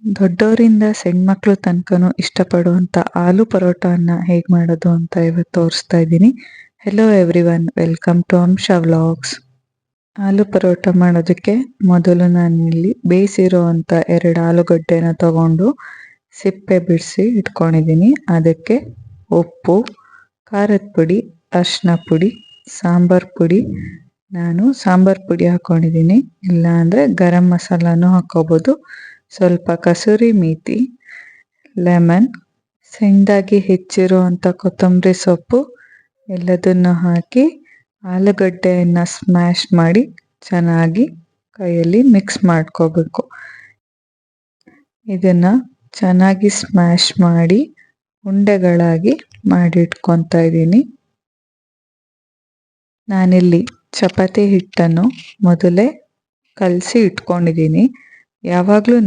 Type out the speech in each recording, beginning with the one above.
ದೊಡ್ಡವರಿಂದ ಸಣ್ಣ ಮಕ್ಳು ತನಕನೂ ಇಷ್ಟಪಡುವಂಥ ಆಲೂ ಪರೋಟನ ಹೇಗೆ ಮಾಡೋದು ಅಂತ ಇವತ್ತು ತೋರಿಸ್ತಾ ಇದ್ದೀನಿ. ಹೆಲೋ ಎವ್ರಿವನ್, ವೆಲ್ಕಮ್ ಟು ಅಂಶ ವ್ಲಾಗ್ಸ್. ಆಲೂ ಪರೋಟ ಮಾಡೋದಕ್ಕೆ ಮೊದಲು ನಾನಿಲ್ಲಿ ಬೇಯಿಸಿರೋವಂಥ 2 ಆಲೂಗಡ್ಡೆನ ತಗೊಂಡು ಸಿಪ್ಪೆ ಬಿಡಿಸಿ ಇಟ್ಕೊಂಡಿದ್ದೀನಿ. ಅದಕ್ಕೆ ಉಪ್ಪು, ಖಾರದ ಪುಡಿ, ಅರಿಶಿನ ಪುಡಿ, ಸಾಂಬಾರ್ ಪುಡಿ. ನಾನು ಸಾಂಬಾರ್ ಪುಡಿ ಹಾಕ್ಕೊಂಡಿದ್ದೀನಿ, ಇಲ್ಲ ಅಂದರೆ ಗರಂ ಮಸಾಲಾನೂ ಹಾಕ್ಕೋಬೋದು. ಸ್ವಲ್ಪ ಕಸೂರಿ ಮೇಥಿ, ಲೆಮನ್, ಸಣ್ಣದಾಗಿ ಹೆಚ್ಚಿರುವಂಥ ಕೊತ್ತಂಬರಿ ಸೊಪ್ಪು ಎಲ್ಲದನ್ನು ಹಾಕಿ ಆಲೂಗಡ್ಡೆಯನ್ನು ಸ್ಮ್ಯಾಶ್ ಮಾಡಿ ಚೆನ್ನಾಗಿ ಕೈಯಲ್ಲಿ ಮಿಕ್ಸ್ ಮಾಡ್ಕೋಬೇಕು. ಇದನ್ನು ಚೆನ್ನಾಗಿ ಸ್ಮ್ಯಾಶ್ ಮಾಡಿ ಉಂಡೆಗಳಾಗಿ ಮಾಡಿಟ್ಕೊತಾ ಇದ್ದೀನಿ. ನಾನಿಲ್ಲಿ ಚಪಾತಿ ಹಿಟ್ಟನ್ನು ಮೊದಲೇ ಕಲಸಿ ಇಟ್ಕೊಂಡಿದ್ದೀನಿ. ಯಾವಾಗಲೂ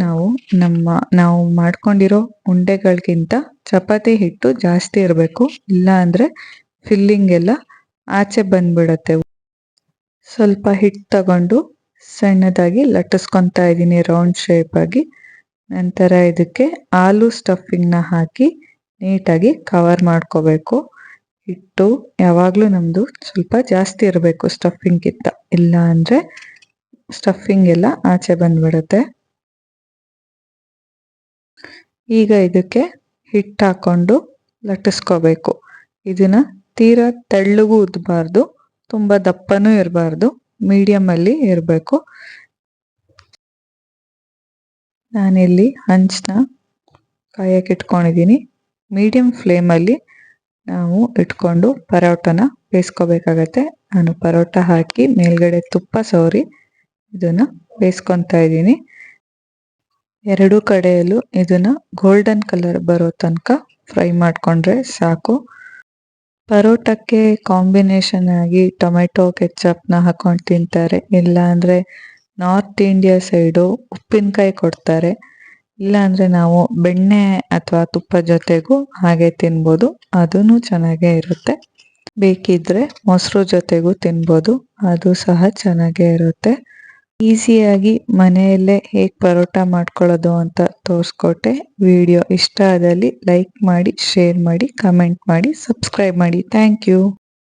ನಾವು ಮಾಡ್ಕೊಂಡಿರೋ ಉಂಡೆಗಳಿಗಿಂತ ಚಪಾತಿ ಹಿಟ್ಟು ಜಾಸ್ತಿ ಇರಬೇಕು, ಇಲ್ಲ ಅಂದರೆ ಫಿಲ್ಲಿಂಗ್ ಎಲ್ಲ ಆಚೆ ಬಂದ್ಬಿಡತ್ತೆ. ಸ್ವಲ್ಪ ಹಿಟ್ಟು ತಗೊಂಡು ಸಣ್ಣದಾಗಿ ಲಟ್ಟಿಸ್ಕೊತಾ ಇದ್ದೀನಿ ರೌಂಡ್ ಶೇಪಾಗಿ. ನಂತರ ಇದಕ್ಕೆ ಆಲೂ ಸ್ಟಫಿಂಗ್ನ ಹಾಕಿ ನೀಟಾಗಿ ಕವರ್ ಮಾಡ್ಕೋಬೇಕು. ಹಿಟ್ಟು ಯಾವಾಗಲೂ ನಮ್ಮದು ಸ್ವಲ್ಪ ಜಾಸ್ತಿ ಇರಬೇಕು ಸ್ಟಫಿಂಗ್ಗಿಂತ, ಇಲ್ಲ ಅಂದರೆ ಸ್ಟಫಿಂಗ್ ಎಲ್ಲ ಆಚೆ ಬಂದ್ಬಿಡುತ್ತೆ. ಈಗ ಇದಕ್ಕೆ ಹಿಟ್ಟು ಹಾಕ್ಕೊಂಡು ಲಟ್ಟಿಸ್ಕೋಬೇಕು. ಇದನ್ನು ತೀರಾ ತೆಳ್ಳಗೂ ಉದ್ದಬಾರ್ದು, ತುಂಬ ದಪ್ಪನೂ ಇರಬಾರ್ದು, ಮೀಡಿಯಮಲ್ಲಿ ಇರಬೇಕು. ನಾನಿಲ್ಲಿ ಹಂಚನ್ನ ಕಾಯಕ್ಕೆ ಇಟ್ಕೊಂಡಿದ್ದೀನಿ. ಮೀಡಿಯಮ್ ಫ್ಲೇಮಲ್ಲಿ ನಾವು ಇಟ್ಕೊಂಡು ಪರೋಟನ ಬೇಯಿಸ್ಕೋಬೇಕಾಗತ್ತೆ. ನಾನು ಪರೋಟ ಹಾಕಿ ಮೇಲ್ಗಡೆ ತುಪ್ಪ ಸವರಿ ಇದನ್ನು ಬೇಯಿಸ್ಕೊತಾ ಇದ್ದೀನಿ. 2 ಕಡೆಯಲ್ಲೂ ಇದನ್ನು ಗೋಲ್ಡನ್ ಕಲರ್ ಬರೋ ತನಕ ಫ್ರೈ ಮಾಡಿಕೊಂಡ್ರೆ ಸಾಕು. ಪರೋಟಕ್ಕೆ ಕಾಂಬಿನೇಷನ್ ಆಗಿ ಟೊಮೆಟೊ ಕೆಚಪ್ನ ಹಾಕೊಂಡು ತಿಂತಾರೆ, ಇಲ್ಲ ಅಂದರೆ ನಾರ್ತ್ ಇಂಡಿಯಾ ಸೈಡು ಉಪ್ಪಿನಕಾಯಿ ಕೊಡ್ತಾರೆ, ಇಲ್ಲ ಅಂದರೆ ನಾವು ಬೆಣ್ಣೆ ಅಥವಾ ತುಪ್ಪ ಜೊತೆಗೂ ಹಾಗೆ ತಿನ್ಬೋದು, ಅದೂ ಚೆನ್ನಾಗೇ ಇರುತ್ತೆ. ಬೇಕಿದ್ದರೆ ಮೊಸರು ಜೊತೆಗೂ ತಿನ್ಬೋದು, ಅದು ಸಹ ಚೆನ್ನಾಗೇ ಇರುತ್ತೆ. ಈಸಿಯಾಗಿ ಮನೆಯಲ್ಲೇ ಹೇಗೆ ಪರೋಟ ಮಾಡ್ಕೊಳ್ಳೋದು ಅಂತ ತೋರಿಸ್ಕೊಟ್ಟೆ. ವಿಡಿಯೋ ಇಷ್ಟ ಆದಲ್ಲಿ ಲೈಕ್ ಮಾಡಿ, ಶೇರ್ ಮಾಡಿ, ಕಮೆಂಟ್ ಮಾಡಿ, ಸಬ್ಸ್ಕ್ರೈಬ್ ಮಾಡಿ. Thank you.